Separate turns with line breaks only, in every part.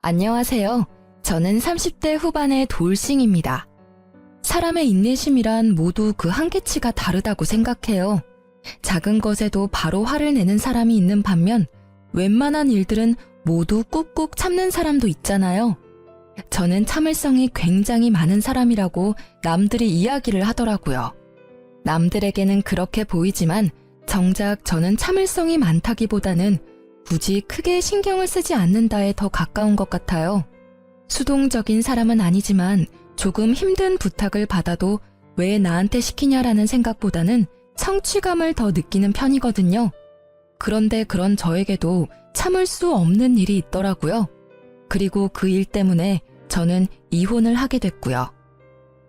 안녕하세요. 저는 30대 후반의 돌싱입니다. 사람의 인내심이란 모두 그 한계치가 다르다고 생각해요. 작은 것에도 바로 화를 내는 사람이 있는 반면 웬만한 일들은 모두 꾹꾹 참는 사람도 있잖아요. 저는 참을성이 굉장히 많은 사람이라고 남들이 이야기를 하더라고요. 남들에게는 그렇게 보이지만 정작 저는 참을성이 많다기보다는 굳이 크게 신경을 쓰지 않는다에 더 가까운 것 같아요. 수동적인 사람은 아니지만 조금 힘든 부탁을 받아도 왜 나한테 시키냐라는 생각보다는 성취감을 더 느끼는 편이거든요. 그런데 그런 저에게도 참을 수 없는 일이 있더라고요. 그리고 그 일 때문에 저는 이혼을 하게 됐고요.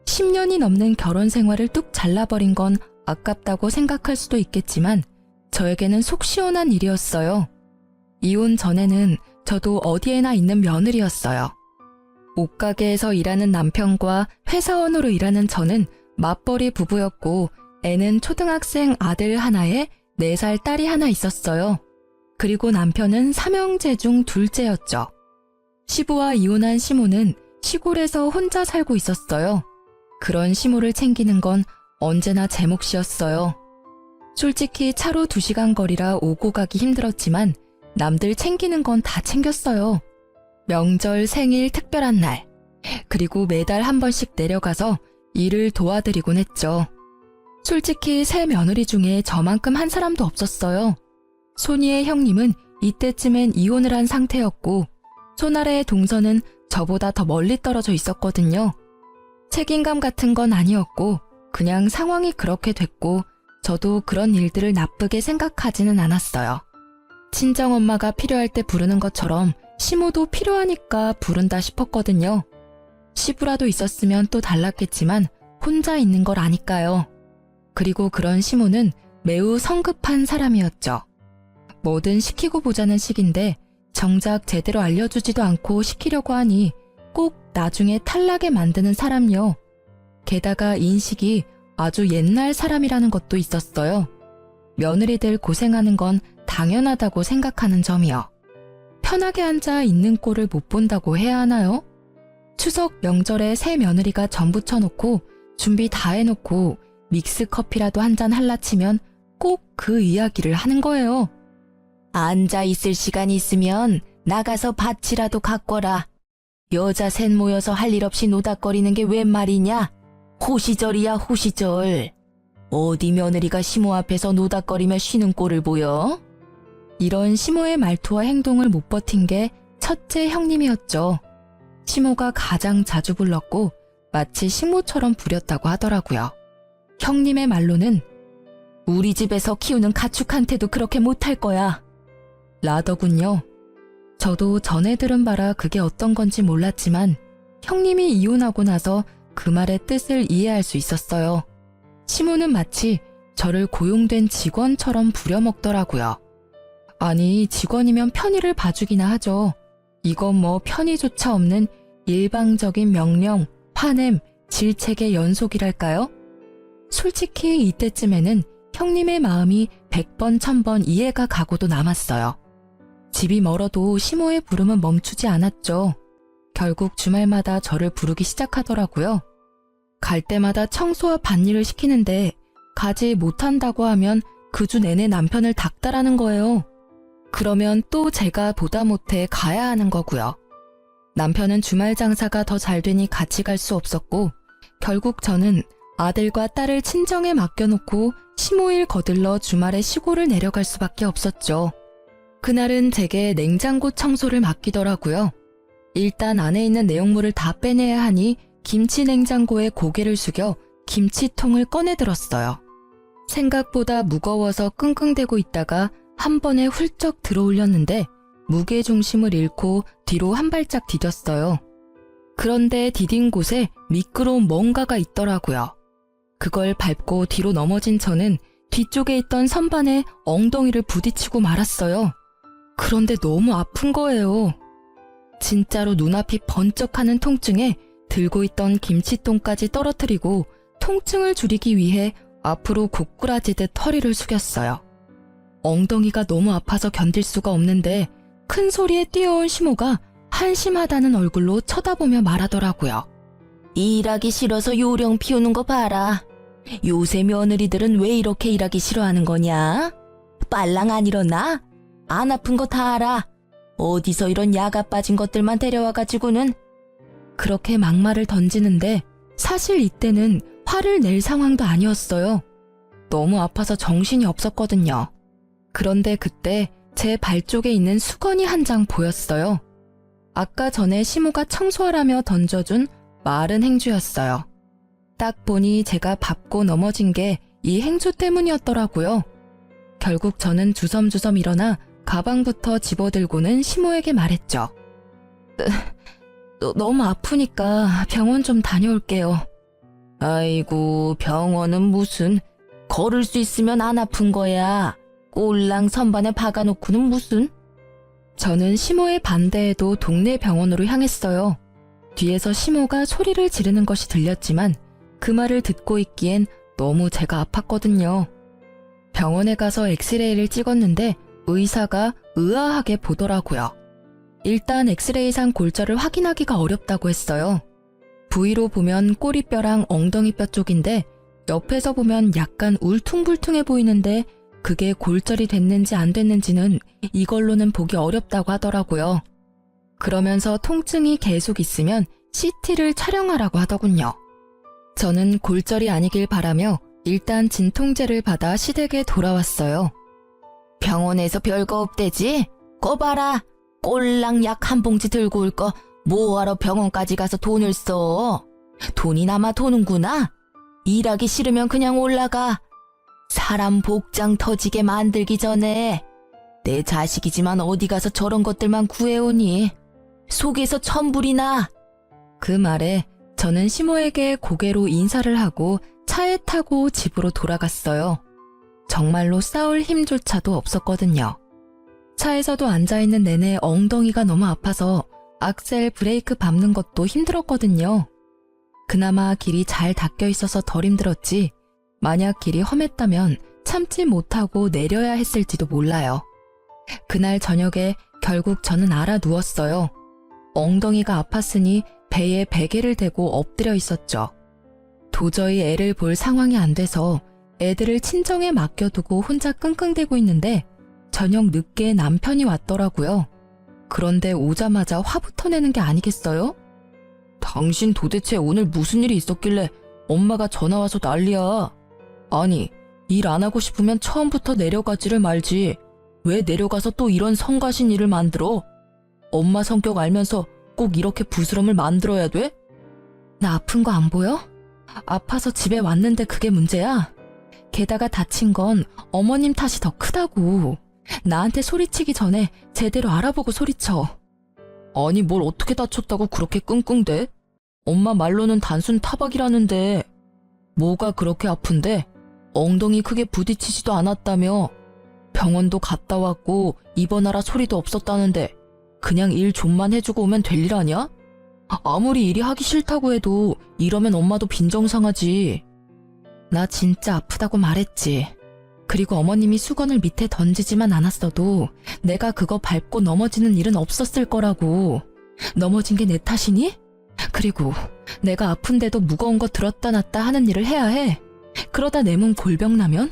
10년이 넘는 결혼 생활을 뚝 잘라버린 건 아깝다고 생각할 수도 있겠지만 저에게는 속 시원한 일이었어요. 이혼 전에는 저도 어디에나 있는 며느리였어요. 옷가게에서 일하는 남편과 회사원으로 일하는 저는 맞벌이 부부였고 애는 초등학생 아들 하나에 4살 딸이 하나 있었어요. 그리고 남편은 삼형제 중 둘째였죠. 시부와 이혼한 시모는 시골에서 혼자 살고 있었어요. 그런 시모를 챙기는 건 언제나 제 몫이었어요. 솔직히 차로 2시간 거리라 오고 가기 힘들었지만 남들 챙기는 건 다 챙겼어요. 명절, 생일, 특별한 날, 그리고 매달 한 번씩 내려가서 일을 도와드리곤 했죠. 솔직히 새 며느리 중에 저만큼 한 사람도 없었어요. 손이의 형님은 이때쯤엔 이혼을 한 상태였고 손아래의 동서는 저보다 더 멀리 떨어져 있었거든요. 책임감 같은 건 아니었고 그냥 상황이 그렇게 됐고 저도 그런 일들을 나쁘게 생각하지는 않았어요. 친정엄마가 필요할 때 부르는 것처럼 시모도 필요하니까 부른다 싶었거든요. 시부라도 있었으면 또 달랐겠지만 혼자 있는 걸 아니까요. 그리고 그런 시모는 매우 성급한 사람이었죠. 뭐든 시키고 보자는 식인데 정작 제대로 알려주지도 않고 시키려고 하니 꼭 나중에 탈나게 만드는 사람요. 게다가 인식이 아주 옛날 사람이라는 것도 있었어요. 며느리들 고생하는 건 당연하다고 생각하는 점이요. 편하게 앉아 있는 꼴을 못 본다고 해야 하나요? 추석 명절에 새 며느리가 전 부쳐놓고 준비 다 해놓고 믹스커피라도 한잔 할라 치면 꼭 그 이야기를 하는 거예요. 앉아 있을 시간이 있으면 나가서 밭이라도 가꿔라. 여자 셋 모여서 할 일 없이 노닥거리는 게 웬 말이냐? 호시절이야 호시절. 어디 며느리가 시모 앞에서 노닥거리며 쉬는 꼴을 보여? 이런 시모의 말투와 행동을 못 버틴 게 첫째 형님이었죠. 시모가 가장 자주 불렀고 마치 시모처럼 부렸다고 하더라고요. 형님의 말로는 우리 집에서 키우는 가축한테도 그렇게 못할 거야 라더군요. 저도 전에 들은 바라 그게 어떤 건지 몰랐지만 형님이 이혼하고 나서 그 말의 뜻을 이해할 수 있었어요. 시모는 마치 저를 고용된 직원처럼 부려먹더라고요. 아니, 직원이면 편의를 봐주기나 하죠. 이건 뭐 편의조차 없는 일방적인 명령, 화냄, 질책의 연속이랄까요? 솔직히 이때쯤에는 형님의 마음이 100번, 1000번 이해가 가고도 남았어요. 집이 멀어도 시모의 부름은 멈추지 않았죠. 결국 주말마다 저를 부르기 시작하더라고요. 갈 때마다 청소와 밭일을 시키는데 가지 못한다고 하면 그 주 내내 남편을 닥달하는 거예요. 그러면 또 제가 보다 못해 가야 하는 거고요. 남편은 주말 장사가 더 잘 되니 같이 갈 수 없었고 결국 저는 아들과 딸을 친정에 맡겨놓고 시모일 거들러 주말에 시골을 내려갈 수밖에 없었죠. 그날은 제게 냉장고 청소를 맡기더라고요. 일단 안에 있는 내용물을 다 빼내야 하니 김치 냉장고에 고개를 숙여 김치통을 꺼내 들었어요. 생각보다 무거워서 끙끙대고 있다가 한 번에 훌쩍 들어올렸는데 무게중심을 잃고 뒤로 한 발짝 디뎠어요. 그런데 디딘 곳에 미끄러운 뭔가가 있더라고요. 그걸 밟고 뒤로 넘어진 저는 뒤쪽에 있던 선반에 엉덩이를 부딪히고 말았어요. 그런데 너무 아픈 거예요. 진짜로 눈앞이 번쩍하는 통증에 들고 있던 김치통까지 떨어뜨리고 통증을 줄이기 위해 앞으로 고꾸라지듯 허리를 숙였어요. 엉덩이가 너무 아파서 견딜 수가 없는데 큰 소리에 뛰어온 시모가 한심하다는 얼굴로 쳐다보며 말하더라고요. 일하기 싫어서 요령 피우는 거 봐라. 요새 며느리들은 왜 이렇게 일하기 싫어하는 거냐? 빨랑 안 일어나? 안 아픈 거 다 알아. 어디서 이런 야가 빠진 것들만 데려와가지고는. 그렇게 막말을 던지는데 사실 이때는 화를 낼 상황도 아니었어요. 너무 아파서 정신이 없었거든요. 그런데 그때 제 발 쪽에 있는 수건이 한 장 보였어요. 아까 전에 시모가 청소하라며 던져준 마른 행주였어요. 딱 보니 제가 밟고 넘어진 게 이 행주 때문이었더라고요. 결국 저는 주섬주섬 일어나 가방부터 집어들고는 시모에게 말했죠. 너무 아프니까 병원 좀 다녀올게요. 아이고, 병원은 무슨. 걸을 수 있으면 안 아픈 거야. 꼴랑 선반에 박아놓고는 무슨. 저는 시모의 반대에도 동네 병원으로 향했어요. 뒤에서 시모가 소리를 지르는 것이 들렸지만 그 말을 듣고 있기엔 너무 제가 아팠거든요. 병원에 가서 엑스레이를 찍었는데 의사가 의아하게 보더라고요. 일단 엑스레이상 골절을 확인하기가 어렵다고 했어요. 부위로 보면 꼬리뼈랑 엉덩이뼈 쪽인데 옆에서 보면 약간 울퉁불퉁해 보이는데 그게 골절이 됐는지 안 됐는지는 이걸로는 보기 어렵다고 하더라고요. 그러면서 통증이 계속 있으면 CT를 촬영하라고 하더군요. 저는 골절이 아니길 바라며 일단 진통제를 받아 시댁에 돌아왔어요. 병원에서 별거 없대지? 거 봐라. 꼴랑 약 한 봉지 들고 올 거 뭐하러 병원까지 가서 돈을 써. 돈이 남아 도는구나. 일하기 싫으면 그냥 올라가. 사람 복장 터지게 만들기 전에. 내 자식이지만 어디 가서 저런 것들만 구해오니. 속에서 천불이나. 그 말에 저는 시모에게 고개로 인사를 하고 차에 타고 집으로 돌아갔어요. 정말로 싸울 힘조차도 없었거든요. 차에서도 앉아있는 내내 엉덩이가 너무 아파서 악셀 브레이크 밟는 것도 힘들었거든요. 그나마 길이 잘 닦여 있어서 덜 힘들었지 만약 길이 험했다면 참지 못하고 내려야 했을지도 몰라요. 그날 저녁에 결국 저는 알아 누웠어요. 엉덩이가 아팠으니 배에 베개를 대고 엎드려 있었죠. 도저히 애를 볼 상황이 안 돼서 애들을 친정에 맡겨두고 혼자 끙끙대고 있는데 저녁 늦게 남편이 왔더라고요. 그런데 오자마자 화부터 내는 게 아니겠어요? 당신 도대체 오늘 무슨 일이 있었길래 엄마가 전화와서 난리야. 아니, 일 안 하고 싶으면 처음부터 내려가지를 말지. 왜 내려가서 또 이런 성가신 일을 만들어? 엄마 성격 알면서 꼭 이렇게 부스럼을 만들어야 돼? 나 아픈 거 안 보여? 아파서 집에 왔는데 그게 문제야? 게다가 다친 건 어머님 탓이 더 크다고. 나한테 소리치기 전에 제대로 알아보고 소리쳐. 아니 뭘 어떻게 다쳤다고 그렇게 끙끙대? 엄마 말로는 단순 타박이라는데 뭐가 그렇게 아픈데? 엉덩이 크게 부딪히지도 않았다며. 병원도 갔다 왔고 입원하라 소리도 없었다는데 그냥 일 좀만 해주고 오면 될 일 아니야? 아무리 일이 하기 싫다고 해도 이러면 엄마도 빈정상하지. 나 진짜 아프다고 말했지. 그리고 어머님이 수건을 밑에 던지지만 않았어도 내가 그거 밟고 넘어지는 일은 없었을 거라고. 넘어진 게 내 탓이니? 그리고 내가 아픈데도 무거운 거 들었다 놨다 하는 일을 해야 해. 그러다 내 몸 골병 나면?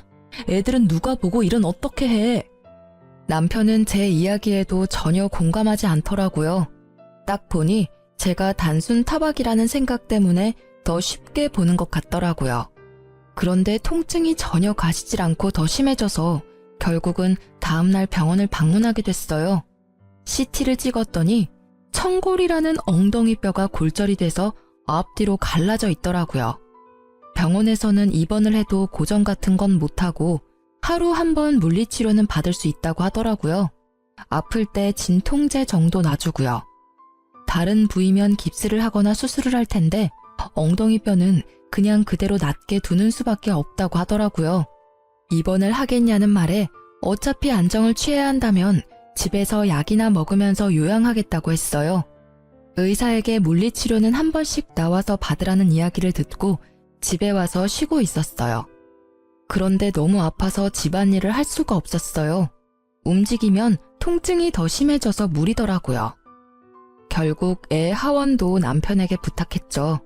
애들은 누가 보고 일은 어떻게 해? 남편은 제 이야기에도 전혀 공감하지 않더라고요. 딱 보니 제가 단순 타박이라는 생각 때문에 더 쉽게 보는 것 같더라고요. 그런데 통증이 전혀 가시질 않고 더 심해져서 결국은 다음날 병원을 방문하게 됐어요. CT를 찍었더니 청골이라는 엉덩이뼈가 골절이 돼서 앞뒤로 갈라져 있더라고요. 병원에서는 입원을 해도 고정 같은 건 못하고 하루 한 번 물리치료는 받을 수 있다고 하더라고요. 아플 때 진통제 정도 놔주고요. 다른 부위면 깁스를 하거나 수술을 할 텐데 엉덩이뼈는 그냥 그대로 낫게 두는 수밖에 없다고 하더라고요. 입원을 하겠냐는 말에 어차피 안정을 취해야 한다면 집에서 약이나 먹으면서 요양하겠다고 했어요. 의사에게 물리치료는 한 번씩 나와서 받으라는 이야기를 듣고 집에 와서 쉬고 있었어요. 그런데 너무 아파서 집안일을 할 수가 없었어요. 움직이면 통증이 더 심해져서 무리더라고요. 결국 애 하원도 남편에게 부탁했죠.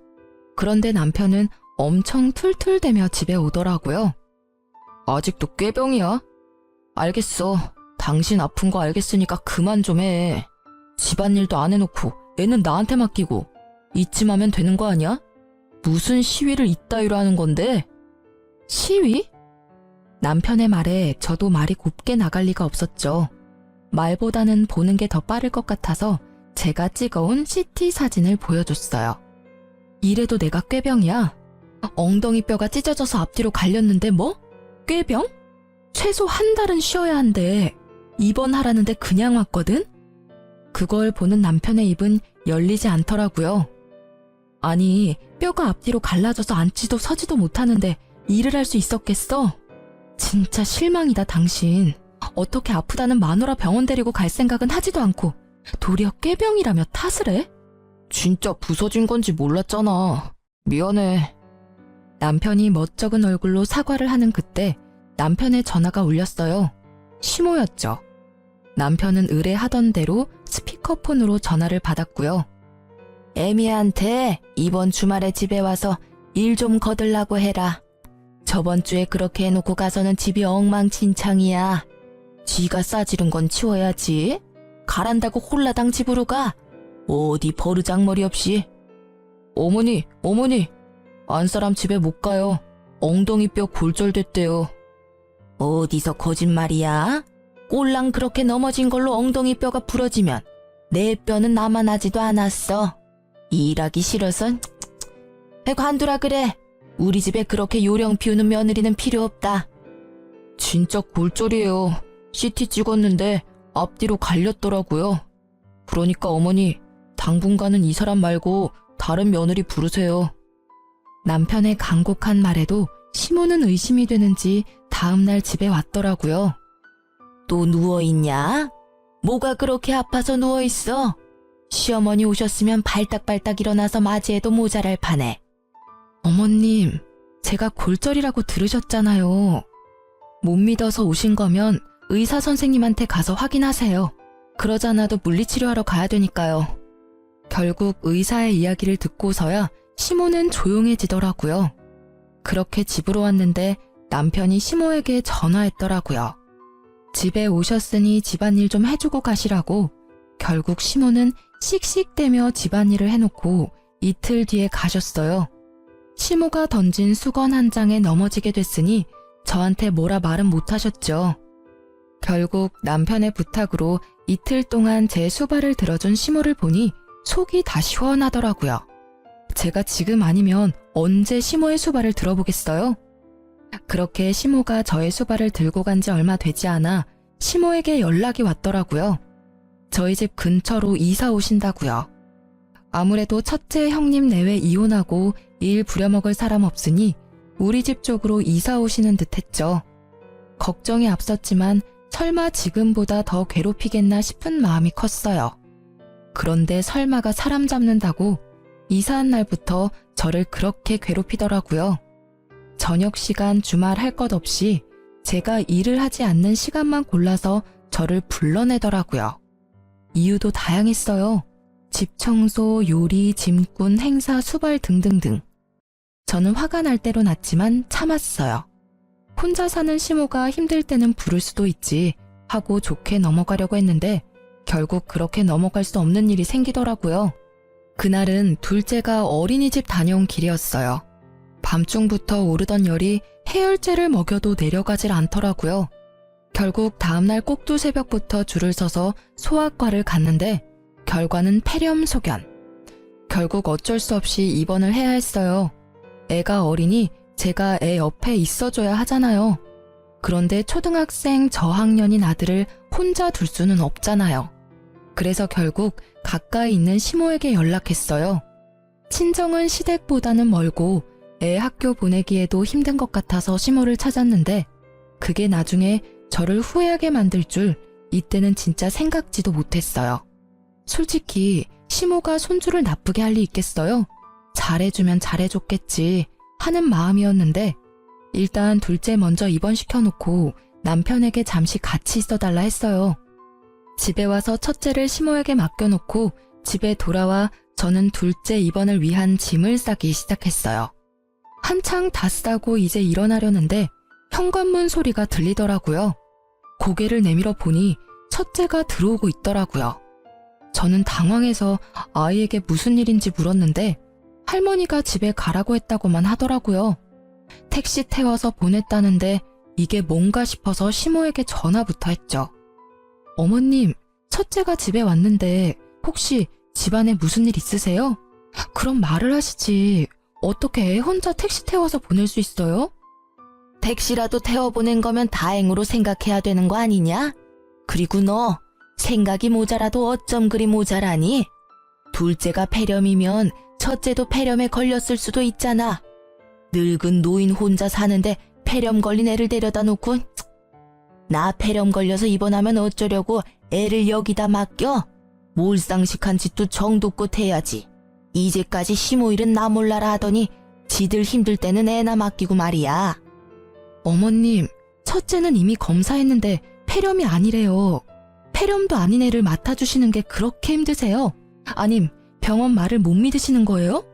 그런데 남편은 엄청 툴툴대며 집에 오더라고요. 아직도 꾀병이야? 알겠어. 당신 아픈 거 알겠으니까 그만 좀 해. 집안일도 안 해놓고 애는 나한테 맡기고 이쯤하면 되는 거 아니야? 무슨 시위를 이따위로 하는 건데? 시위? 남편의 말에 저도 말이 곱게 나갈 리가 없었죠. 말보다는 보는 게 더 빠를 것 같아서 제가 찍어온 CT 사진을 보여줬어요. 이래도 내가 꾀병이야? 엉덩이 뼈가 찢어져서 앞뒤로 갈렸는데 뭐? 꾀병? 최소 한 달은 쉬어야 한대. 입원하라는데 그냥 왔거든? 그걸 보는 남편의 입은 열리지 않더라고요. 아니, 뼈가 앞뒤로 갈라져서 앉지도 서지도 못하는데 일을 할 수 있었겠어? 진짜 실망이다, 당신. 어떻게 아프다는 마누라 병원 데리고 갈 생각은 하지도 않고 도리어 꾀병이라며 탓을 해? 진짜 부서진 건지 몰랐잖아. 미안해. 남편이 멋쩍은 얼굴로 사과를 하는 그때 남편의 전화가 울렸어요. 시모였죠. 남편은 의뢰하던 대로 스피커폰으로 전화를 받았고요. 애미한테 이번 주말에 집에 와서 일 좀 거들라고 해라. 저번 주에 그렇게 해놓고 가서는 집이 엉망진창이야. 지가 싸지른 건 치워야지. 가란다고 홀라당 집으로 가. 어디 버르장머리 없이. 어머니, 안사람 집에 못 가요. 엉덩이 뼈 골절됐대요. 어디서 거짓말이야? 꼴랑 그렇게 넘어진 걸로 엉덩이 뼈가 부러지면 내 뼈는 남아나지도 않았어. 일하기 싫어서 관두라 그래. 우리 집에 그렇게 요령 피우는 며느리는 필요 없다. 진짜 골절이에요. CT 찍었는데 앞뒤로 갈렸더라고요. 그러니까 어머니, 당분간은 이 사람 말고 다른 며느리 부르세요. 남편의 간곡한 말에도 시모는 의심이 되는지 다음날 집에 왔더라고요. 또 누워있냐? 뭐가 그렇게 아파서 누워있어? 시어머니 오셨으면 발딱발딱 일어나서 맞이해도 모자랄 판에. 어머님, 제가 골절이라고 들으셨잖아요. 못 믿어서 오신 거면 의사 선생님한테 가서 확인하세요. 그러지 않아도 물리치료하러 가야 되니까요. 결국 의사의 이야기를 듣고서야 시모는 조용해지더라고요. 그렇게 집으로 왔는데 남편이 시모에게 전화했더라고요. 집에 오셨으니 집안일 좀 해주고 가시라고. 결국 시모는 씩씩대며 집안일을 해놓고 이틀 뒤에 가셨어요. 시모가 던진 수건 한 장에 넘어지게 됐으니 저한테 뭐라 말은 못하셨죠. 결국 남편의 부탁으로 이틀 동안 제 수발을 들어준 시모를 보니 속이 다 시원하더라고요. 제가 지금 아니면 언제 시모의 수발을 들어보겠어요? 그렇게 시모가 저의 수발을 들고 간 지 얼마 되지 않아 시모에게 연락이 왔더라고요. 저희 집 근처로 이사 오신다고요. 아무래도 첫째 형님 내외 이혼하고 일 부려먹을 사람 없으니 우리 집 쪽으로 이사 오시는 듯 했죠. 걱정이 앞섰지만 설마 지금보다 더 괴롭히겠나 싶은 마음이 컸어요. 그런데 설마가 사람 잡는다고 이사한 날부터 저를 그렇게 괴롭히더라고요. 저녁 시간 주말 할 것 없이 제가 일을 하지 않는 시간만 골라서 저를 불러내더라고요. 이유도 다양했어요. 집 청소, 요리, 짐꾼, 행사, 수발 등등등. 저는 화가 날 대로 났지만 참았어요. 혼자 사는 시모가 힘들 때는 부를 수도 있지 하고 좋게 넘어가려고 했는데 결국 그렇게 넘어갈 수 없는 일이 생기더라고요. 그날은 둘째가 어린이집 다녀온 길이었어요. 밤중부터 오르던 열이 해열제를 먹여도 내려가질 않더라고요. 결국 다음날 꼭두 새벽부터 줄을 서서 소아과를 갔는데 결과는 폐렴소견. 결국 어쩔 수 없이 입원을 해야 했어요. 애가 어리니 제가 애 옆에 있어줘야 하잖아요. 그런데 초등학생 저학년인 아들을 혼자 둘 수는 없잖아요. 그래서 결국 가까이 있는 시모에게 연락했어요. 친정은 시댁보다는 멀고 애 학교 보내기에도 힘든 것 같아서 시모를 찾았는데 그게 나중에 저를 후회하게 만들 줄 이때는 진짜 생각지도 못했어요. 솔직히 시모가 손주를 나쁘게 할 리 있겠어요? 잘해주면 잘해줬겠지 하는 마음이었는데 일단 둘째 먼저 입원시켜놓고 남편에게 잠시 같이 있어달라 했어요. 집에 와서 첫째를 시모에게 맡겨놓고 집에 돌아와 저는 둘째 입원을 위한 짐을 싸기 시작했어요. 한창 다 싸고 이제 일어나려는데 현관문 소리가 들리더라고요. 고개를 내밀어 보니 첫째가 들어오고 있더라고요. 저는 당황해서 아이에게 무슨 일인지 물었는데 할머니가 집에 가라고 했다고만 하더라고요. 택시 태워서 보냈다는데 이게 뭔가 싶어서 시모에게 전화부터 했죠. 어머님, 첫째가 집에 왔는데 혹시 집안에 무슨 일 있으세요? 그럼 말을 하시지. 어떻게 애 혼자 택시 태워서 보낼 수 있어요? 택시라도 태워보낸 거면 다행으로 생각해야 되는 거 아니냐? 그리고 너 생각이 모자라도 어쩜 그리 모자라니? 둘째가 폐렴이면 첫째도 폐렴에 걸렸을 수도 있잖아. 늙은 노인 혼자 사는데 폐렴 걸린 애를 데려다 놓고 나 폐렴 걸려서 입원하면 어쩌려고 애를 여기다 맡겨? 몰상식한 짓도 정도껏 해야지. 이제까지 시모일은 나 몰라라 하더니 지들 힘들 때는 애나 맡기고 말이야. 어머님, 첫째는 이미 검사했는데 폐렴이 아니래요. 폐렴도 아닌 애를 맡아주시는 게 그렇게 힘드세요? 아님 병원 말을 못 믿으시는 거예요?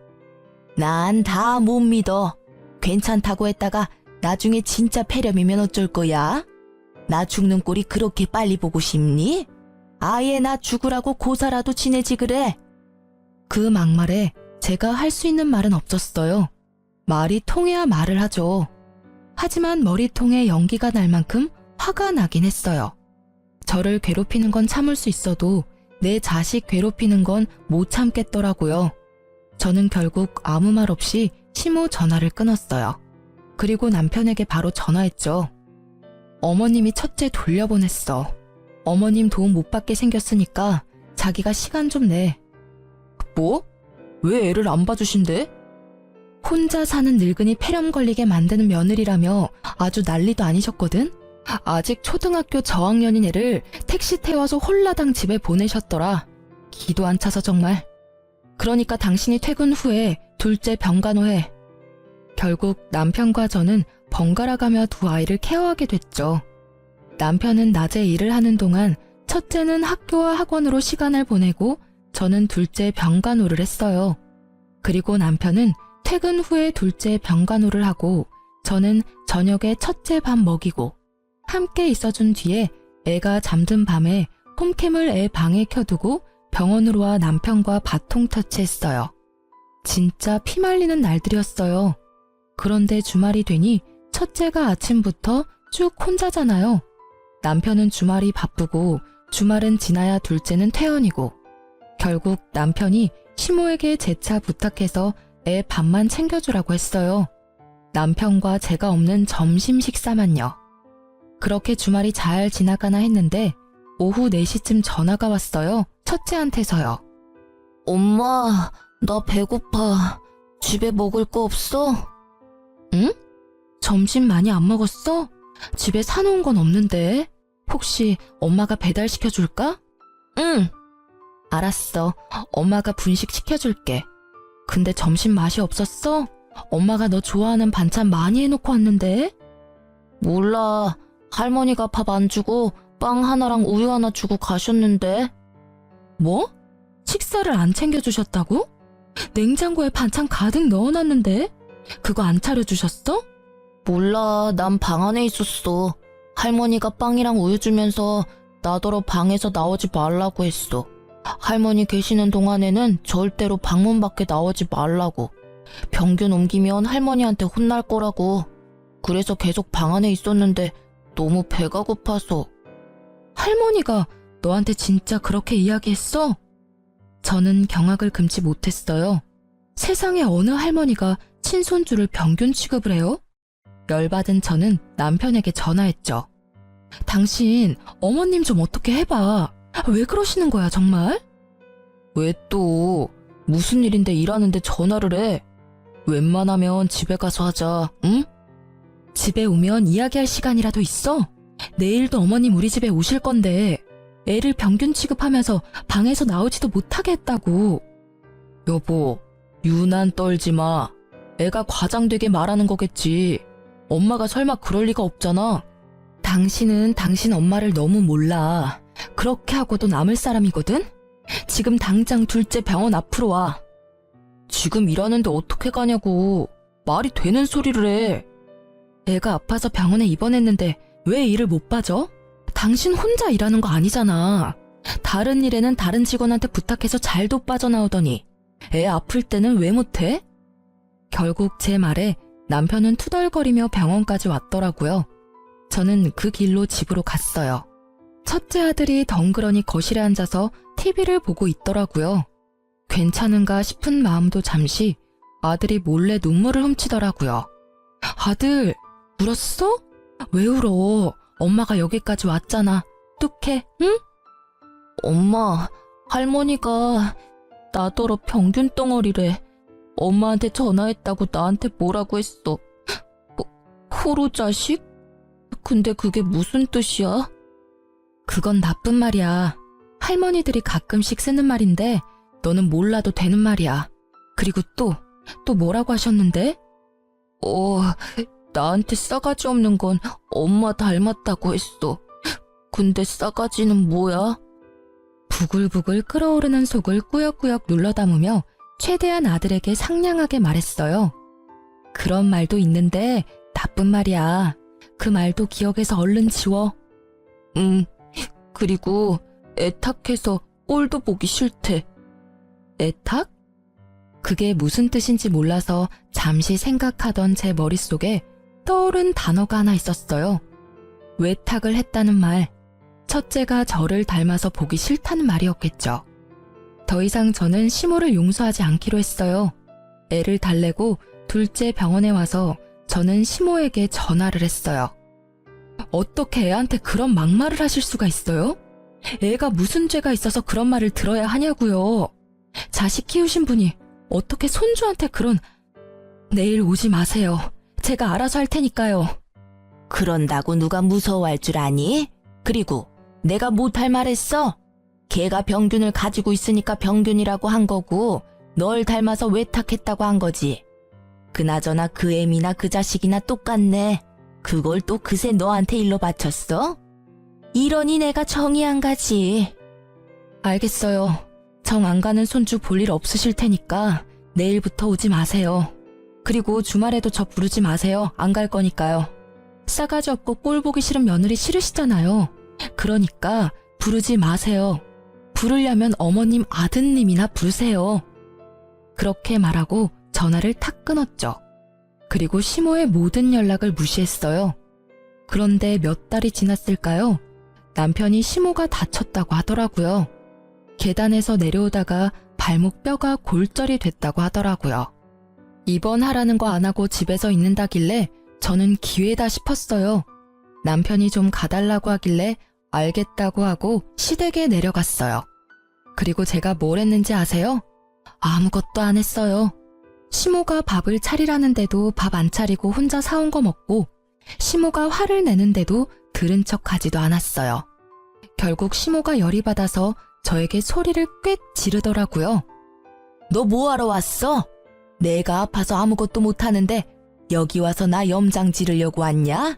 난 다 못 믿어. 괜찮다고 했다가 나중에 진짜 폐렴이면 어쩔 거야? 나 죽는 꼴이 그렇게 빨리 보고 싶니? 아예 나 죽으라고 고사라도 지내지 그래. 그 막말에 제가 할 수 있는 말은 없었어요. 말이 통해야 말을 하죠. 하지만 머리통에 연기가 날 만큼 화가 나긴 했어요. 저를 괴롭히는 건 참을 수 있어도 내 자식 괴롭히는 건 못 참겠더라고요. 저는 결국 아무 말 없이 시모 전화를 끊었어요. 그리고 남편에게 바로 전화했죠. 어머님이 첫째 돌려보냈어. 어머님 도움 못 받게 생겼으니까 자기가 시간 좀 내. 뭐? 왜 애를 안 봐주신대? 혼자 사는 늙은이 폐렴 걸리게 만드는 며느리라며 아주 난리도 아니셨거든? 아직 초등학교 저학년인 애를 택시 태워서 홀라당 집에 보내셨더라. 기도 안 차서 정말. 그러니까 당신이 퇴근 후에 둘째 병간호해. 결국 남편과 저는 번갈아 가며 두 아이를 케어하게 됐죠. 남편은 낮에 일을 하는 동안 첫째는 학교와 학원으로 시간을 보내고 저는 둘째 병간호를 했어요. 그리고 남편은 퇴근 후에 둘째 병간호를 하고 저는 저녁에 첫째 밥 먹이고 함께 있어준 뒤에 애가 잠든 밤에 홈캠을 애 방에 켜두고 병원으로 와 남편과 바통 터치했어요. 진짜 피말리는 날들이었어요. 그런데 주말이 되니 첫째가 아침부터 쭉 혼자잖아요. 남편은 주말이 바쁘고 주말은 지나야 둘째는 퇴원이고 결국 남편이 시모에게 재차 부탁해서 애 밥만 챙겨주라고 했어요. 남편과 제가 없는 점심 식사만요. 그렇게 주말이 잘 지나가나 했는데 오후 4시쯤 전화가 왔어요. 첫째한테서요. 엄마, 나 배고파. 집에 먹을 거 없어? 응? 점심 많이 안 먹었어? 집에 사놓은 건 없는데. 혹시 엄마가 배달시켜줄까? 응. 알았어. 엄마가 분식 시켜줄게. 근데 점심 맛이 없었어? 엄마가 너 좋아하는 반찬 많이 해놓고 왔는데? 몰라. 할머니가 밥 안 주고 빵 하나랑 우유 하나 주고 가셨는데. 뭐? 식사를 안 챙겨주셨다고? 냉장고에 반찬 가득 넣어놨는데? 그거 안 차려주셨어? 몰라. 난 방 안에 있었어. 할머니가 빵이랑 우유 주면서 나더러 방에서 나오지 말라고 했어. 할머니 계시는 동안에는 절대로 방문 밖에 나오지 말라고. 병균 옮기면 할머니한테 혼날 거라고. 그래서 계속 방 안에 있었는데 너무 배가 고파서. 할머니가 너한테 진짜 그렇게 이야기했어? 저는 경악을 금치 못했어요. 세상에 어느 할머니가 친손주를 병균 취급을 해요? 열받은 저는 남편에게 전화했죠. 당신 어머님 좀 어떻게 해봐. 왜 그러시는 거야 정말? 왜 또? 무슨 일인데 일하는데 전화를 해? 웬만하면 집에 가서 하자, 응? 집에 오면 이야기할 시간이라도 있어? 내일도 어머님 우리 집에 오실 건데 애를 병균 취급하면서 방에서 나오지도 못하게 했다고. 여보, 유난 떨지 마. 애가 과장되게 말하는 거겠지. 엄마가 설마 그럴 리가 없잖아. 당신은 당신 엄마를 너무 몰라. 그렇게 하고도 남을 사람이거든? 지금 당장 둘째 병원 앞으로 와. 지금 일하는데 어떻게 가냐고. 말이 되는 소리를 해. 애가 아파서 병원에 입원했는데 왜 일을 못 봐줘? 당신 혼자 일하는 거 아니잖아. 다른 일에는 다른 직원한테 부탁해서 잘도 빠져나오더니 애 아플 때는 왜 못해? 결국 제 말에 남편은 투덜거리며 병원까지 왔더라고요. 저는 그 길로 집으로 갔어요. 첫째 아들이 덩그러니 거실에 앉아서 TV를 보고 있더라고요. 괜찮은가 싶은 마음도 잠시 아들이 몰래 눈물을 훔치더라고요. 아들, 울었어? 왜 울어? 엄마가 여기까지 왔잖아. 뚝해, 응? 엄마, 할머니가 나더러 평균 덩어리래. 엄마한테 전화했다고 나한테 뭐라고 했어. 호로 자식? 근데 그게 무슨 뜻이야? 그건 나쁜 말이야. 할머니들이 가끔씩 쓰는 말인데 너는 몰라도 되는 말이야. 그리고 또 뭐라고 하셨는데? 나한테 싸가지 없는 건 엄마 닮았다고 했어. 근데 싸가지는 뭐야? 부글부글 끓어오르는 속을 꾸역꾸역 눌러 담으며 최대한 아들에게 상냥하게 말했어요. 그런 말도 있는데 나쁜 말이야. 그 말도 기억에서 얼른 지워. 그리고 애탁해서 꼴도 보기 싫대. 애탁? 그게 무슨 뜻인지 몰라서 잠시 생각하던 제 머릿속에 떠오른 단어가 하나 있었어요. 외탁을 했다는 말. 첫째가 저를 닮아서 보기 싫다는 말이었겠죠. 더 이상 저는 시모를 용서하지 않기로 했어요. 애를 달래고 둘째 병원에 와서 저는 시모에게 전화를 했어요. 어떻게 애한테 그런 막말을 하실 수가 있어요? 애가 무슨 죄가 있어서 그런 말을 들어야 하냐고요. 자식 키우신 분이 어떻게 손주한테 그런... 내일 오지 마세요. 제가 알아서 할 테니까요.
그런다고 누가 무서워할 줄 아니? 그리고 내가 못할 말했어? 걔가 병균을 가지고 있으니까 병균이라고 한 거고 널 닮아서 외탁했다고 한 거지. 그나저나 그 애미나 그 자식이나 똑같네. 그걸 또 그새 너한테 일러 바쳤어? 이러니 내가 정이 안 가지.
알겠어요. 정 안 가는 손주 볼 일 없으실 테니까 내일부터 오지 마세요. 그리고 주말에도 저 부르지 마세요. 안 갈 거니까요. 싸가지 없고 꼴 보기 싫은 며느리 싫으시잖아요. 그러니까 부르지 마세요. 부르려면 어머님 아드님이나 부르세요. 그렇게 말하고 전화를 탁 끊었죠. 그리고 시모의 모든 연락을 무시했어요. 그런데 몇 달이 지났을까요? 남편이 시모가 다쳤다고 하더라고요. 계단에서 내려오다가 발목 뼈가 골절이 됐다고 하더라고요. 입원하라는 거 안 하고 집에서 있는다길래 저는 기회다 싶었어요. 남편이 좀 가달라고 하길래 알겠다고 하고 시댁에 내려갔어요. 그리고 제가 뭘 했는지 아세요? 아무것도 안 했어요. 시모가 밥을 차리라는데도 밥 안 차리고 혼자 사온 거 먹고 시모가 화를 내는데도 들은 척 하지도 않았어요. 결국 시모가 열이 받아서 저에게 소리를 꽤 지르더라고요.
너 뭐하러 왔어? 내가 아파서 아무것도 못하는데 여기 와서 나 염장 지르려고 왔냐?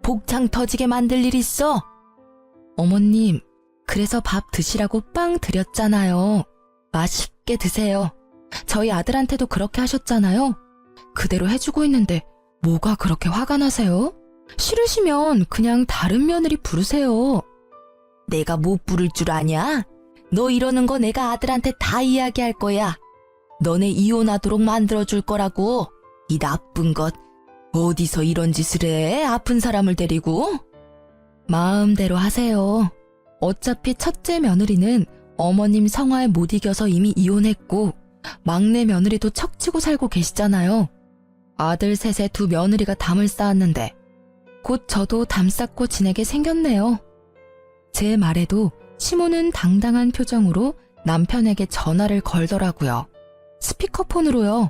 복창 터지게 만들 일 있어?
어머님, 그래서 밥 드시라고 빵 드렸잖아요. 맛있게 드세요. 저희 아들한테도 그렇게 하셨잖아요. 그대로 해주고 있는데 뭐가 그렇게 화가 나세요? 싫으시면 그냥 다른 며느리 부르세요.
내가 못 부를 줄 아냐? 너 이러는 거 내가 아들한테 다 이야기할 거야. 너네 이혼하도록 만들어줄 거라고. 이 나쁜 것. 어디서 이런 짓을 해? 아픈 사람을 데리고?
마음대로 하세요. 어차피 첫째 며느리는 어머님 성화에 못 이겨서 이미 이혼했고 막내 며느리도 척치고 살고 계시잖아요. 아들 셋에 두 며느리가 담을 쌓았는데 곧 저도 담 쌓고 지내게 생겼네요. 제 말에도 시모는 당당한 표정으로 남편에게 전화를 걸더라고요. 스피커폰으로요.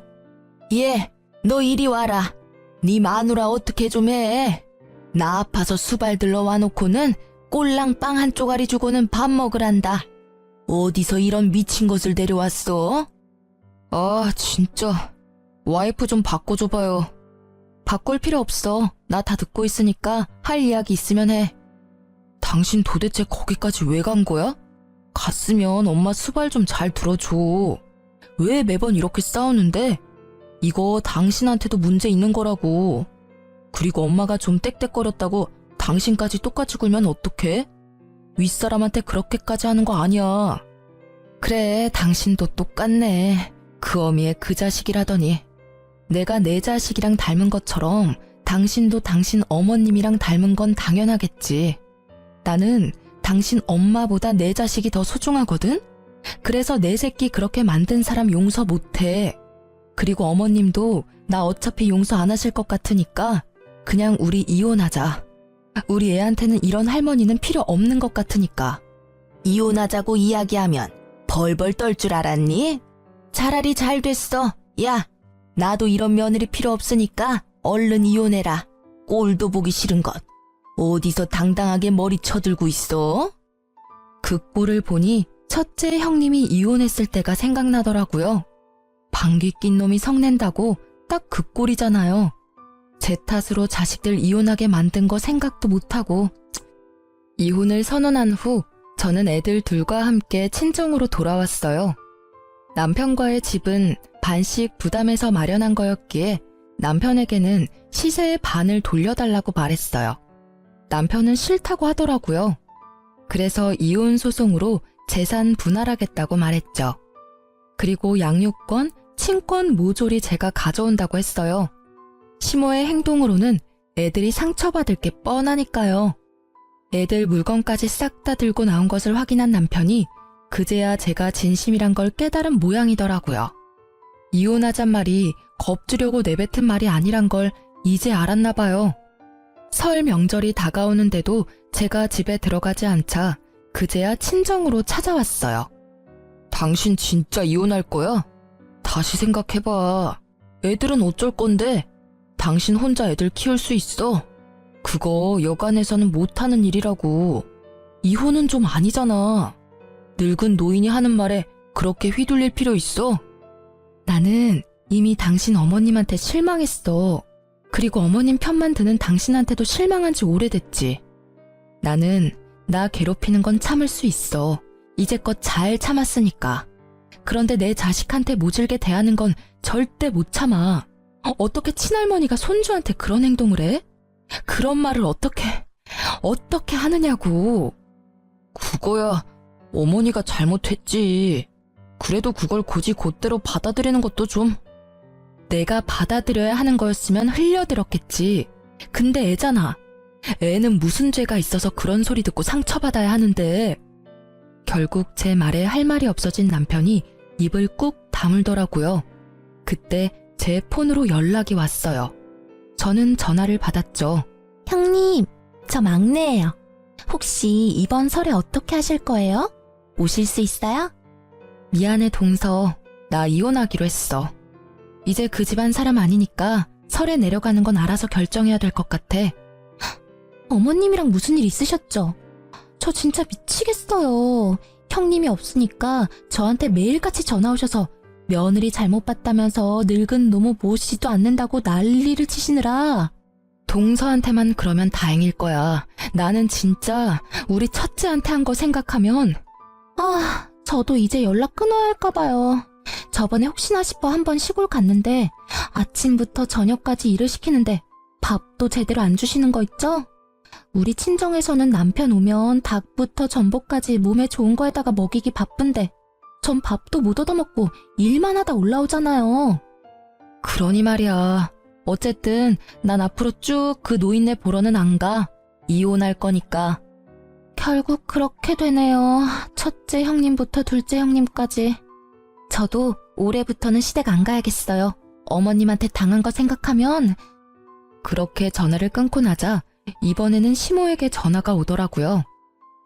예, 너 이리 와라. 네 마누라 어떻게 좀 해. 나 아파서 수발 들러 와놓고는 꼴랑 빵 한 쪼가리 주고는 밥 먹으란다. 어디서 이런 미친 것을 데려왔어?
아, 진짜. 와이프 좀 바꿔줘봐요. 바꿀 필요 없어. 나 다 듣고 있으니까 할 이야기 있으면 해. 당신 도대체 거기까지 왜 간 거야? 갔으면 엄마 수발 좀 잘 들어줘. 왜 매번 이렇게 싸우는데? 이거 당신한테도 문제 있는 거라고. 그리고 엄마가 좀 떽떽거렸다고 당신까지 똑같이 굴면 어떡해? 윗사람한테 그렇게까지 하는 거 아니야. 그래, 당신도 똑같네. 그 어미의 그 자식이라더니. 내가 내 자식이랑 닮은 것처럼 당신도 당신 어머님이랑 닮은 건 당연하겠지. 나는 당신 엄마보다 내 자식이 더 소중하거든? 그래서 내 새끼 그렇게 만든 사람 용서 못해. 그리고 어머님도 나 어차피 용서 안 하실 것 같으니까 그냥 우리 이혼하자. 우리 애한테는 이런 할머니는 필요 없는 것 같으니까.
이혼하자고 이야기하면 벌벌 떨 줄 알았니? 차라리 잘 됐어. 야, 나도 이런 며느리 필요 없으니까 얼른 이혼해라. 꼴도 보기 싫은 것. 어디서 당당하게 머리 쳐들고 있어?
그 꼴을 보니 첫째 형님이 이혼했을 때가 생각나더라고요. 방귀 낀 놈이 성낸다고 딱 그 꼴이잖아요. 제 탓으로 자식들 이혼하게 만든 거 생각도 못하고. 이혼을 선언한 후 저는 애들 둘과 함께 친정으로 돌아왔어요. 남편과의 집은 반씩 부담해서 마련한 거였기에 남편에게는 시세의 반을 돌려달라고 말했어요. 남편은 싫다고 하더라고요. 그래서 이혼 소송으로 재산 분할하겠다고 말했죠. 그리고 양육권, 친권 모조리 제가 가져온다고 했어요. 시모의 행동으로는 애들이 상처받을 게 뻔하니까요. 애들 물건까지 싹 다 들고 나온 것을 확인한 남편이 그제야 제가 진심이란 걸 깨달은 모양이더라고요. 이혼하잔 말이 겁주려고 내뱉은 말이 아니란 걸 이제 알았나 봐요. 설 명절이 다가오는데도 제가 집에 들어가지 않자 그제야 친정으로 찾아왔어요. 당신 진짜 이혼할 거야? 다시 생각해봐. 애들은 어쩔 건데? 당신 혼자 애들 키울 수 있어? 그거 여간에서는 못하는 일이라고. 이혼은 좀 아니잖아. 늙은 노인이 하는 말에 그렇게 휘둘릴 필요 있어? 나는 이미 당신 어머님한테 실망했어. 그리고 어머님 편만 드는 당신한테도 실망한 지 오래됐지. 나는 나 괴롭히는 건 참을 수 있어. 이제껏 잘 참았으니까. 그런데 내 자식한테 모질게 대하는 건 절대 못 참아. 어떻게 친할머니가 손주한테 그런 행동을 해? 그런 말을 어떻게 하느냐고. 그거야 어머니가 잘못했지. 그래도 그걸 굳이 곧대로 받아들이는 것도 좀. 내가 받아들여야 하는 거였으면 흘려들었겠지. 근데 애잖아. 애는 무슨 죄가 있어서 그런 소리 듣고 상처받아야 하는데. 결국 제 말에 할 말이 없어진 남편이 입을 꾹 다물더라고요. 그때 제 폰으로 연락이 왔어요. 저는 전화를 받았죠.
형님, 저 막내예요. 혹시 이번 설에 어떻게 하실 거예요? 오실 수 있어요?
미안해 동서. 나 이혼하기로 했어. 이제 그 집안 사람 아니니까 설에 내려가는 건 알아서 결정해야 될 것 같아.
어머님이랑 무슨 일 있으셨죠? 저 진짜 미치겠어요. 형님이 없으니까 저한테 매일같이 전화 오셔서 며느리 잘못 봤다면서 늙은 노모 모시지도 않는다고 난리를 치시느라.
동서한테만 그러면 다행일 거야. 나는 진짜 우리 첫째한테 한 거 생각하면.
저도 이제 연락 끊어야 할까 봐요. 저번에 혹시나 싶어 한번 시골 갔는데 아침부터 저녁까지 일을 시키는데 밥도 제대로 안 주시는 거 있죠? 우리 친정에서는 남편 오면 닭부터 전복까지 몸에 좋은 거에다가 먹이기 바쁜데 전 밥도 못 얻어먹고 일만 하다 올라오잖아요.
그러니 말이야. 어쨌든 난 앞으로 쭉 그 노인네 보러는 안 가. 이혼할 거니까.
결국 그렇게 되네요. 첫째 형님부터 둘째 형님까지. 저도 올해부터는 시댁 안 가야겠어요. 어머님한테 당한 거 생각하면.
그렇게 전화를 끊고 나자 이번에는 시모에게 전화가 오더라고요.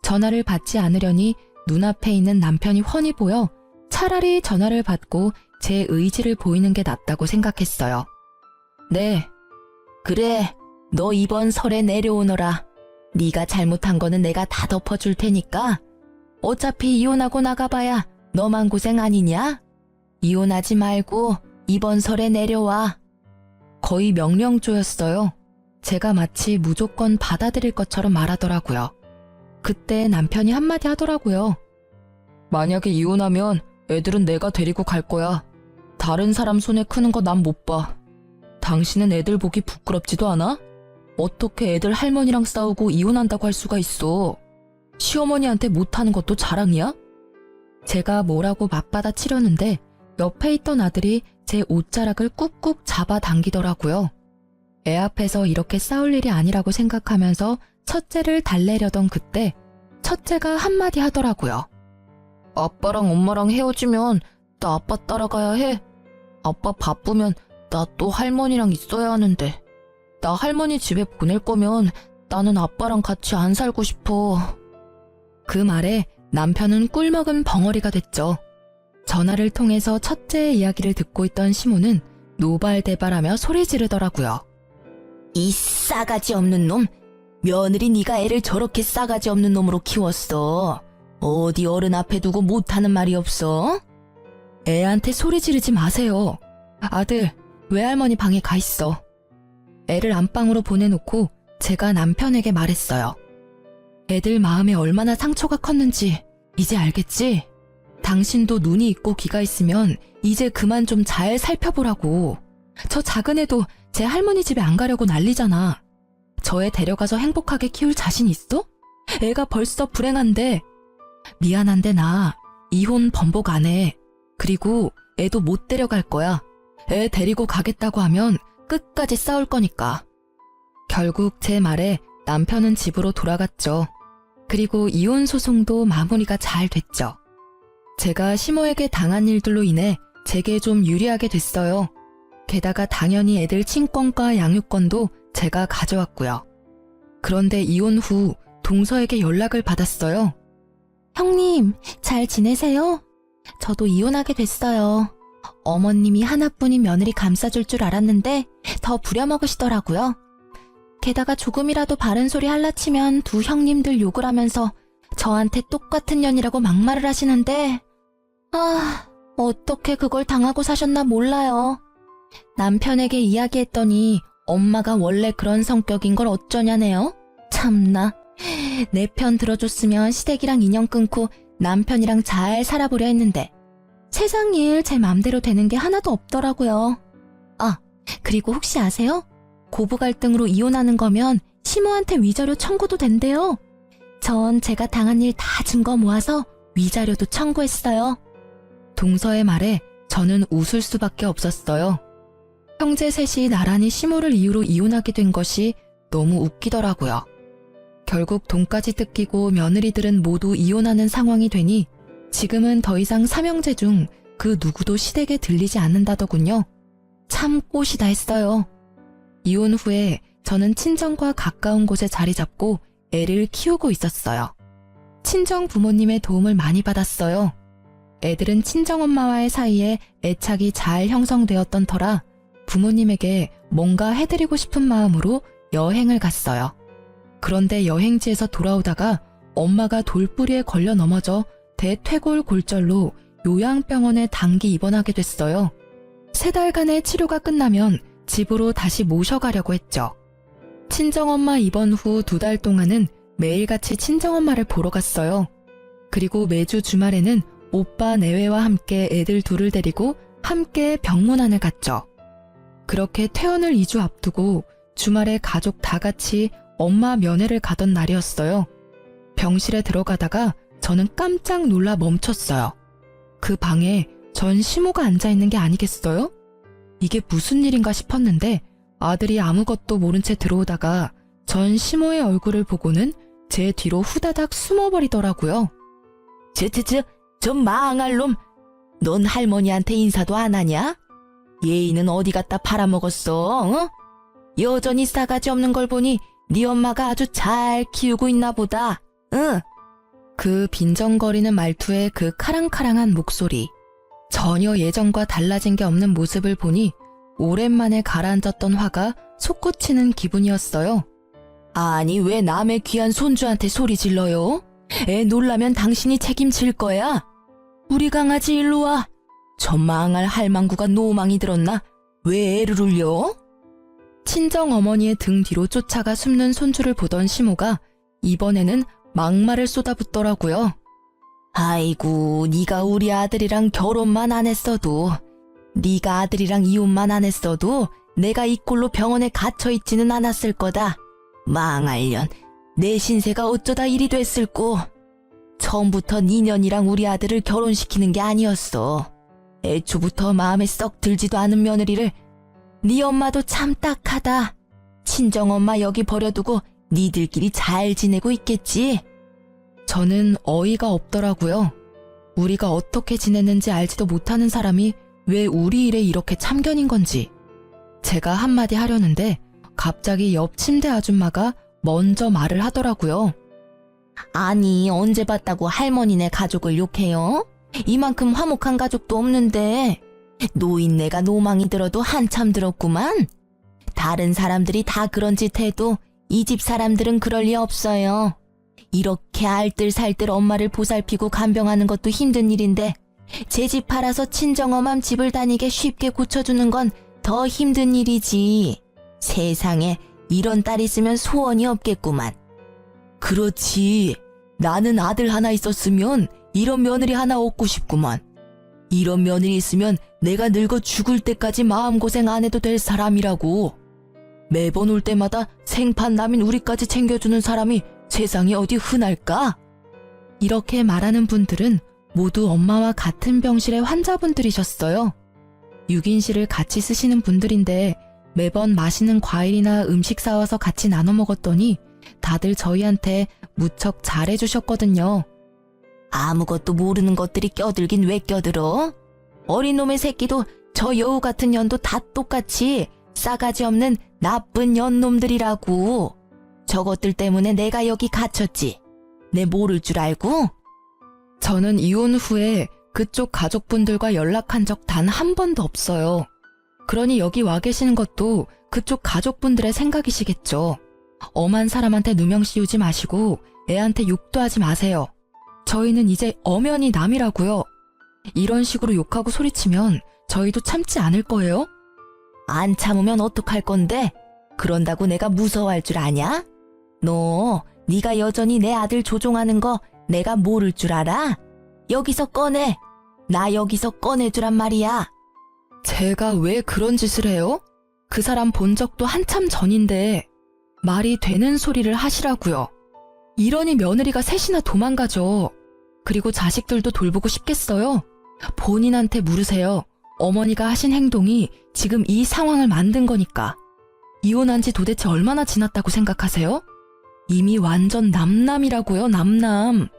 전화를 받지 않으려니 눈앞에 있는 남편이 훤히 보여 차라리 전화를 받고 제 의지를 보이는 게 낫다고 생각했어요. 네.
그래, 너 이번 설에 내려오너라. 네가 잘못한 거는 내가 다 덮어줄 테니까. 어차피 이혼하고 나가봐야 너만 고생 아니냐? 이혼하지 말고 이번 설에 내려와.
거의 명령조였어요. 제가 마치 무조건 받아들일 것처럼 말하더라고요. 그때 남편이 한마디 하더라고요. 만약에 이혼하면 애들은 내가 데리고 갈 거야. 다른 사람 손에 크는 거 난 못 봐. 당신은 애들 보기 부끄럽지도 않아? 어떻게 애들 할머니랑 싸우고 이혼한다고 할 수가 있어? 시어머니한테 못하는 것도 자랑이야? 제가 뭐라고 맞받아 치려는데 옆에 있던 아들이 제 옷자락을 꾹꾹 잡아당기더라고요. 애 앞에서 이렇게 싸울 일이 아니라고 생각하면서 첫째를 달래려던 그때 첫째가 한마디 하더라고요. 아빠랑 엄마랑 헤어지면 나 아빠 따라가야 해. 아빠 바쁘면 나 또 할머니랑 있어야 하는데. 나 할머니 집에 보낼 거면 나는 아빠랑 같이 안 살고 싶어. 그 말에 남편은 꿀먹은 벙어리가 됐죠. 전화를 통해서 첫째의 이야기를 듣고 있던 시모는 노발대발하며 소리 지르더라고요.
이 싸가지 없는 놈. 며느리 네가 애를 저렇게 싸가지 없는 놈으로 키웠어. 어디 어른 앞에 두고 못하는 말이 없어?
애한테 소리 지르지 마세요. 아들, 외할머니 방에 가 있어. 애를 안방으로 보내놓고 제가 남편에게 말했어요. 애들 마음에 얼마나 상처가 컸는지 이제 알겠지? 당신도 눈이 있고 귀가 있으면 이제 그만 좀 잘 살펴보라고. 저 작은 애도 제 할머니 집에 안 가려고 난리잖아. 저 애 데려가서 행복하게 키울 자신 있어? 애가 벌써 불행한데. 미안한데 나 이혼 번복 안 해. 그리고 애도 못 데려갈 거야. 애 데리고 가겠다고 하면 끝까지 싸울 거니까. 결국 제 말에 남편은 집으로 돌아갔죠. 그리고 이혼 소송도 마무리가 잘 됐죠. 제가 시모에게 당한 일들로 인해 제게 좀 유리하게 됐어요. 게다가 당연히 애들 친권과 양육권도 제가 가져왔고요. 그런데 이혼 후 동서에게 연락을 받았어요. 형님, 잘 지내세요? 저도 이혼하게 됐어요. 어머님이 하나뿐인 며느리 감싸줄 줄 알았는데 더 부려먹으시더라고요. 게다가 조금이라도 바른 소리 할라치면 두 형님들 욕을 하면서 저한테 똑같은 년이라고 막말을 하시는데 어떻게 그걸 당하고 사셨나 몰라요. 남편에게 이야기했더니 엄마가 원래 그런 성격인 걸 어쩌냐네요. 참나. 내 편 들어줬으면 시댁이랑 인연 끊고 남편이랑 잘 살아보려 했는데 세상 일 제 맘대로 되는 게 하나도 없더라고요. 그리고 혹시 아세요? 고부 갈등으로 이혼하는 거면 시모한테 위자료 청구도 된대요. 전 제가 당한 일 다 증거 모아서 위자료도 청구했어요. 동서의 말에 저는 웃을 수밖에 없었어요. 형제 셋이 나란히 시모를 이유로 이혼하게 된 것이 너무 웃기더라고요. 결국 돈까지 뜯기고 며느리들은 모두 이혼하는 상황이 되니 지금은 더 이상 삼형제 중 그 누구도 시댁에 들리지 않는다더군요. 참 꽃이다 했어요. 이혼 후에 저는 친정과 가까운 곳에 자리 잡고 애를 키우고 있었어요. 친정 부모님의 도움을 많이 받았어요. 애들은 친정엄마와의 사이에 애착이 잘 형성되었던 터라 부모님에게 뭔가 해드리고 싶은 마음으로 여행을 갔어요. 그런데 여행지에서 돌아오다가 엄마가 돌뿌리에 걸려 넘어져 대퇴골 골절로 요양병원에 단기 입원하게 됐어요. 3달간의 치료가 끝나면 집으로 다시 모셔가려고 했죠. 친정엄마 입원 후 2달 동안은 매일같이 친정엄마를 보러 갔어요. 그리고 매주 주말에는 오빠 내외와 함께 애들 둘을 데리고 함께 병문안을 갔죠. 그렇게 퇴원을 2주 앞두고 주말에 가족 다 같이 엄마 면회를 가던 날이었어요. 병실에 들어가다가 저는 깜짝 놀라 멈췄어요. 그 방에 전 시모가 앉아있는 게 아니겠어요? 이게 무슨 일인가 싶었는데 아들이 아무것도 모른 채 들어오다가 전 시모의 얼굴을 보고는 제 뒤로 후다닥 숨어버리더라고요.
저 망할 놈. 넌 할머니한테 인사도 안 하냐? 예의는 어디 갖다 팔아먹었어? 어? 여전히 싸가지 없는 걸 보니 네 엄마가 아주 잘 키우고 있나 보다. 응.
그 빈정거리는 말투에 그 카랑카랑한 목소리. 전혀 예전과 달라진 게 없는 모습을 보니 오랜만에 가라앉았던 화가 솟구치는 기분이었어요.
아니 왜 남의 귀한 손주한테 소리 질러요? 애 놀라면 당신이 책임질 거야. 우리 강아지 일로 와. 저 망할 할망구가 노망이 들었나? 왜 애를 울려?
친정 어머니의 등 뒤로 쫓아가 숨는 손주를 보던 시모가 이번에는 막말을 쏟아붓더라고요.
아이고, 네가 우리 아들이랑 결혼만 안 했어도, 네가 아들이랑 이혼만 안 했어도 내가 이 꼴로 병원에 갇혀 있지는 않았을 거다. 망할년, 내 신세가 어쩌다 이리 됐을꼬. 처음부터 네 년이랑 우리 아들을 결혼시키는 게 아니었어. 애초부터 마음에 썩 들지도 않은 며느리를. 네 엄마도 참 딱하다. 친정엄마 여기 버려두고 니들끼리 잘 지내고 있겠지?
저는 어이가 없더라고요. 우리가 어떻게 지냈는지 알지도 못하는 사람이 왜 우리 일에 이렇게 참견인 건지. 제가 한마디 하려는데 갑자기 옆 침대 아줌마가 먼저 말을 하더라고요.
아니, 언제 봤다고 할머니네 가족을 욕해요? 이만큼 화목한 가족도 없는데. 노인네가 노망이 들어도 한참 들었구만. 다른 사람들이 다 그런 짓 해도 이 집 사람들은 그럴 리 없어요. 이렇게 알뜰살뜰 엄마를 보살피고 간병하는 것도 힘든 일인데 제 집 팔아서 친정엄마 집을 다니게 쉽게 고쳐주는 건 더 힘든 일이지. 세상에 이런 딸 있으면 소원이 없겠구만.
그렇지. 나는 아들 하나 있었으면 이런 며느리 하나 얻고 싶구만. 이런 며느리 있으면 내가 늙어 죽을 때까지 마음고생 안 해도 될 사람이라고. 매번 올 때마다 생판남인 우리까지 챙겨주는 사람이 세상에 어디 흔할까? 이렇게 말하는 분들은 모두 엄마와 같은 병실의 환자분들이셨어요. 6인실을 같이 쓰시는 분들인데 매번 맛있는 과일이나 음식 사와서 같이 나눠 먹었더니 다들 저희한테 무척 잘해주셨거든요.
아무것도 모르는 것들이 껴들긴 왜 껴들어? 어린 놈의 새끼도 저 여우 같은 년도 다 똑같이 싸가지 없는 나쁜 년놈들이라고. 저것들 때문에 내가 여기 갇혔지. 내 모를 줄 알고?
저는 이혼 후에 그쪽 가족분들과 연락한 적 단 한 번도 없어요. 그러니 여기 와 계시는 것도 그쪽 가족분들의 생각이시겠죠. 엄한 사람한테 누명 씌우지 마시고 애한테 욕도 하지 마세요. 저희는 이제 엄연히 남이라고요. 이런 식으로 욕하고 소리치면 저희도 참지 않을 거예요?
안 참으면 어떡할 건데? 그런다고 내가 무서워할 줄 아냐? 너, 네가 여전히 내 아들 조종하는 거 내가 모를 줄 알아? 여기서 꺼내. 나 여기서 꺼내주란 말이야.
제가 왜 그런 짓을 해요? 그 사람 본 적도 한참 전인데 말이 되는 소리를 하시라고요. 이러니 며느리가 셋이나 도망가죠. 그리고 자식들도 돌보고 싶겠어요? 본인한테 물으세요. 어머니가 하신 행동이 지금 이 상황을 만든 거니까. 이혼한 지 도대체 얼마나 지났다고 생각하세요? 이미 완전 남남이라고요, 남남.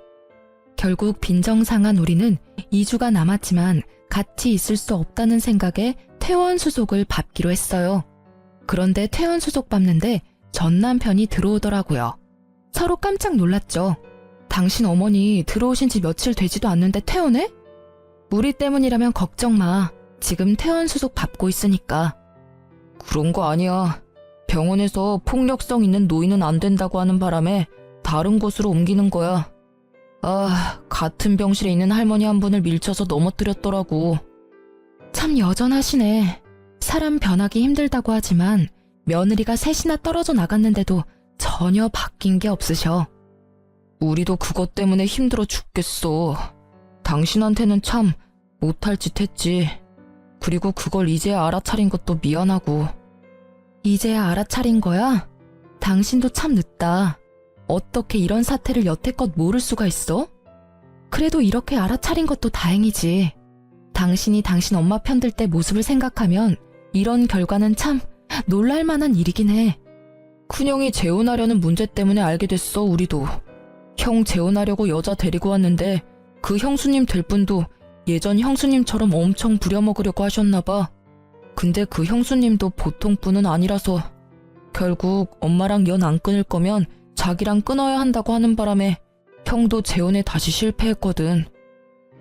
결국 빈정상한 우리는 2주가 남았지만 같이 있을 수 없다는 생각에 퇴원수속을 밟기로 했어요. 그런데 퇴원수속 밟는데 전 남편이 들어오더라고요. 서로 깜짝 놀랐죠. 당신 어머니 들어오신 지 며칠 되지도 않는데 퇴원해? 우리 때문이라면 걱정 마. 지금 퇴원수속 밟고 있으니까. 그런 거 아니야. 병원에서 폭력성 있는 노인은 안 된다고 하는 바람에 다른 곳으로 옮기는 거야. 아, 같은 병실에 있는 할머니 한 분을 밀쳐서 넘어뜨렸더라고. 참 여전하시네. 사람 변하기 힘들다고 하지만 며느리가 셋이나 떨어져 나갔는데도 전혀 바뀐 게 없으셔. 우리도 그것 때문에 힘들어 죽겠어. 당신한테는 참 못할 짓 했지. 그리고 그걸 이제야 알아차린 것도 미안하고. 이제야 알아차린 거야? 당신도 참 늦다. 어떻게 이런 사태를 여태껏 모를 수가 있어? 그래도 이렇게 알아차린 것도 다행이지. 당신이 당신 엄마 편들 때 모습을 생각하면 이런 결과는 참 놀랄만한 일이긴 해. 큰형이 재혼하려는 문제 때문에 알게 됐어, 우리도. 형 재혼하려고 여자 데리고 왔는데 그 형수님 될 분도 예전 형수님처럼 엄청 부려먹으려고 하셨나봐. 근데 그 형수님도 보통 분은 아니라서 결국 엄마랑 연 안 끊을 거면 자기랑 끊어야 한다고 하는 바람에 형도 재혼에 다시 실패했거든.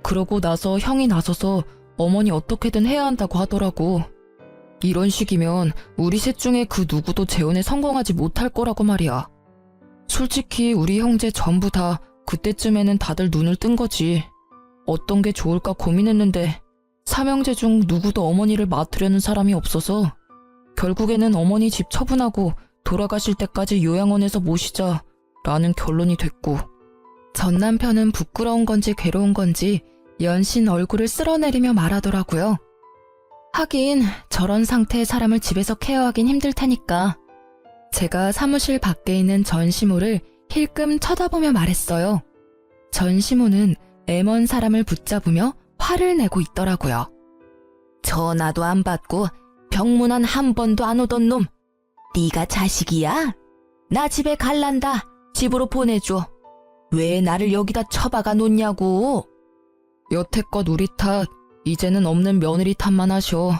그러고 나서 형이 나서서 어머니 어떻게든 해야 한다고 하더라고. 이런 식이면 우리 셋 중에 그 누구도 재혼에 성공하지 못할 거라고 말이야. 솔직히 우리 형제 전부 다 그때쯤에는 다들 눈을 뜬 거지. 어떤 게 좋을까 고민했는데 삼형제 중 누구도 어머니를 맡으려는 사람이 없어서 결국에는 어머니 집 처분하고 돌아가실 때까지 요양원에서 모시자 라는 결론이 됐고. 전 남편은 부끄러운 건지 괴로운 건지 연신 얼굴을 쓸어내리며 말하더라고요. 하긴 저런 상태의 사람을 집에서 케어하긴 힘들 테니까. 제가 사무실 밖에 있는 전시모를 힐끔 쳐다보며 말했어요. 전시모는 애먼 사람을 붙잡으며 화를 내고 있더라고요.
전화도 안 받고 병문안 한 번도 안 오던 놈. 네가 자식이야? 나 집에 갈란다. 집으로 보내줘. 왜 나를 여기다 처박아 놓냐고.
여태껏 우리 탓, 이제는 없는 며느리 탓만 하셔.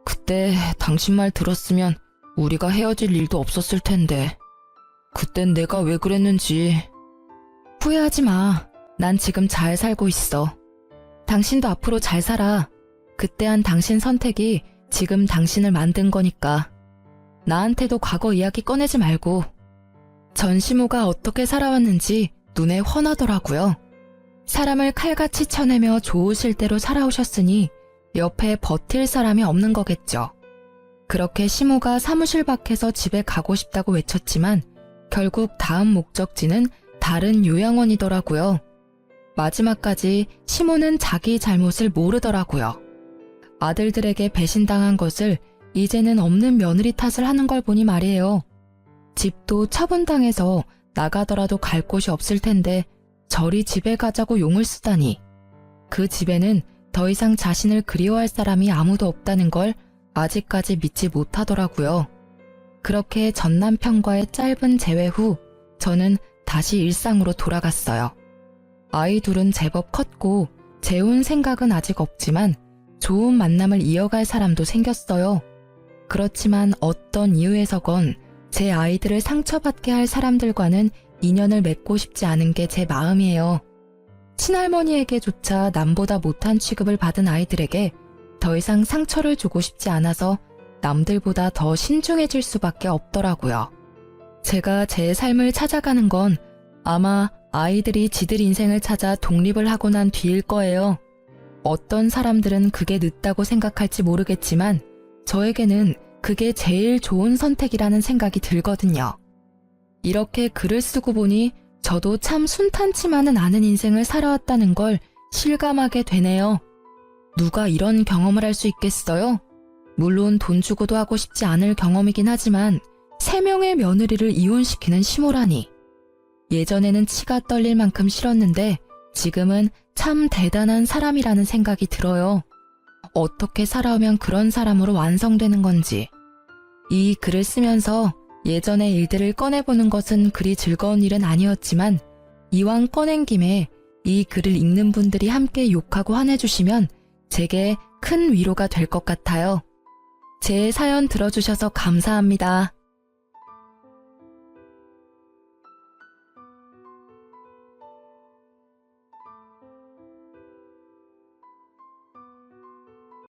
그때 당신 말 들었으면 우리가 헤어질 일도 없었을 텐데. 그땐 내가 왜 그랬는지. 후회하지 마. 난 지금 잘 살고 있어. 당신도 앞으로 잘 살아. 그때 한 당신 선택이 지금 당신을 만든 거니까. 나한테도 과거 이야기 꺼내지 말고. 전시모가 어떻게 살아왔는지 눈에 훤하더라고요. 사람을 칼같이 쳐내며 좋으실 대로 살아오셨으니 옆에 버틸 사람이 없는 거겠죠. 그렇게 시모가 사무실 밖에서 집에 가고 싶다고 외쳤지만 결국 다음 목적지는 다른 요양원이더라고요. 마지막까지 시모는 자기 잘못을 모르더라고요. 아들들에게 배신당한 것을 이제는 없는 며느리 탓을 하는 걸 보니 말이에요. 집도 처분당해서 나가더라도 갈 곳이 없을 텐데 저리 집에 가자고 용을 쓰다니. 그 집에는 더 이상 자신을 그리워할 사람이 아무도 없다는 걸 아직까지 믿지 못하더라고요. 그렇게 전 남편과의 짧은 재회 후 저는 다시 일상으로 돌아갔어요. 아이 둘은 제법 컸고 재혼 생각은 아직 없지만 좋은 만남을 이어갈 사람도 생겼어요. 그렇지만 어떤 이유에서건 제 아이들을 상처받게 할 사람들과는 인연을 맺고 싶지 않은 게 제 마음이에요. 친할머니에게조차 남보다 못한 취급을 받은 아이들에게 더 이상 상처를 주고 싶지 않아서 남들보다 더 신중해질 수밖에 없더라고요. 제가 제 삶을 찾아가는 건 아마 아이들이 지들 인생을 찾아 독립을 하고 난 뒤일 거예요. 어떤 사람들은 그게 늦다고 생각할지 모르겠지만 저에게는 그게 제일 좋은 선택이라는 생각이 들거든요. 이렇게 글을 쓰고 보니 저도 참 순탄치만은 않은 인생을 살아왔다는 걸 실감하게 되네요. 누가 이런 경험을 할 수 있겠어요? 물론 돈 주고도 하고 싶지 않을 경험이긴 하지만 3명의 며느리를 이혼시키는 시모라니. 예전에는 치가 떨릴 만큼 싫었는데 지금은 참 대단한 사람이라는 생각이 들어요. 어떻게 살아오면 그런 사람으로 완성되는 건지. 이 글을 쓰면서 예전의 일들을 꺼내보는 것은 그리 즐거운 일은 아니었지만 이왕 꺼낸 김에 이 글을 읽는 분들이 함께 욕하고 화내주시면 제게 큰 위로가 될 것 같아요. 제 사연 들어주셔서 감사합니다.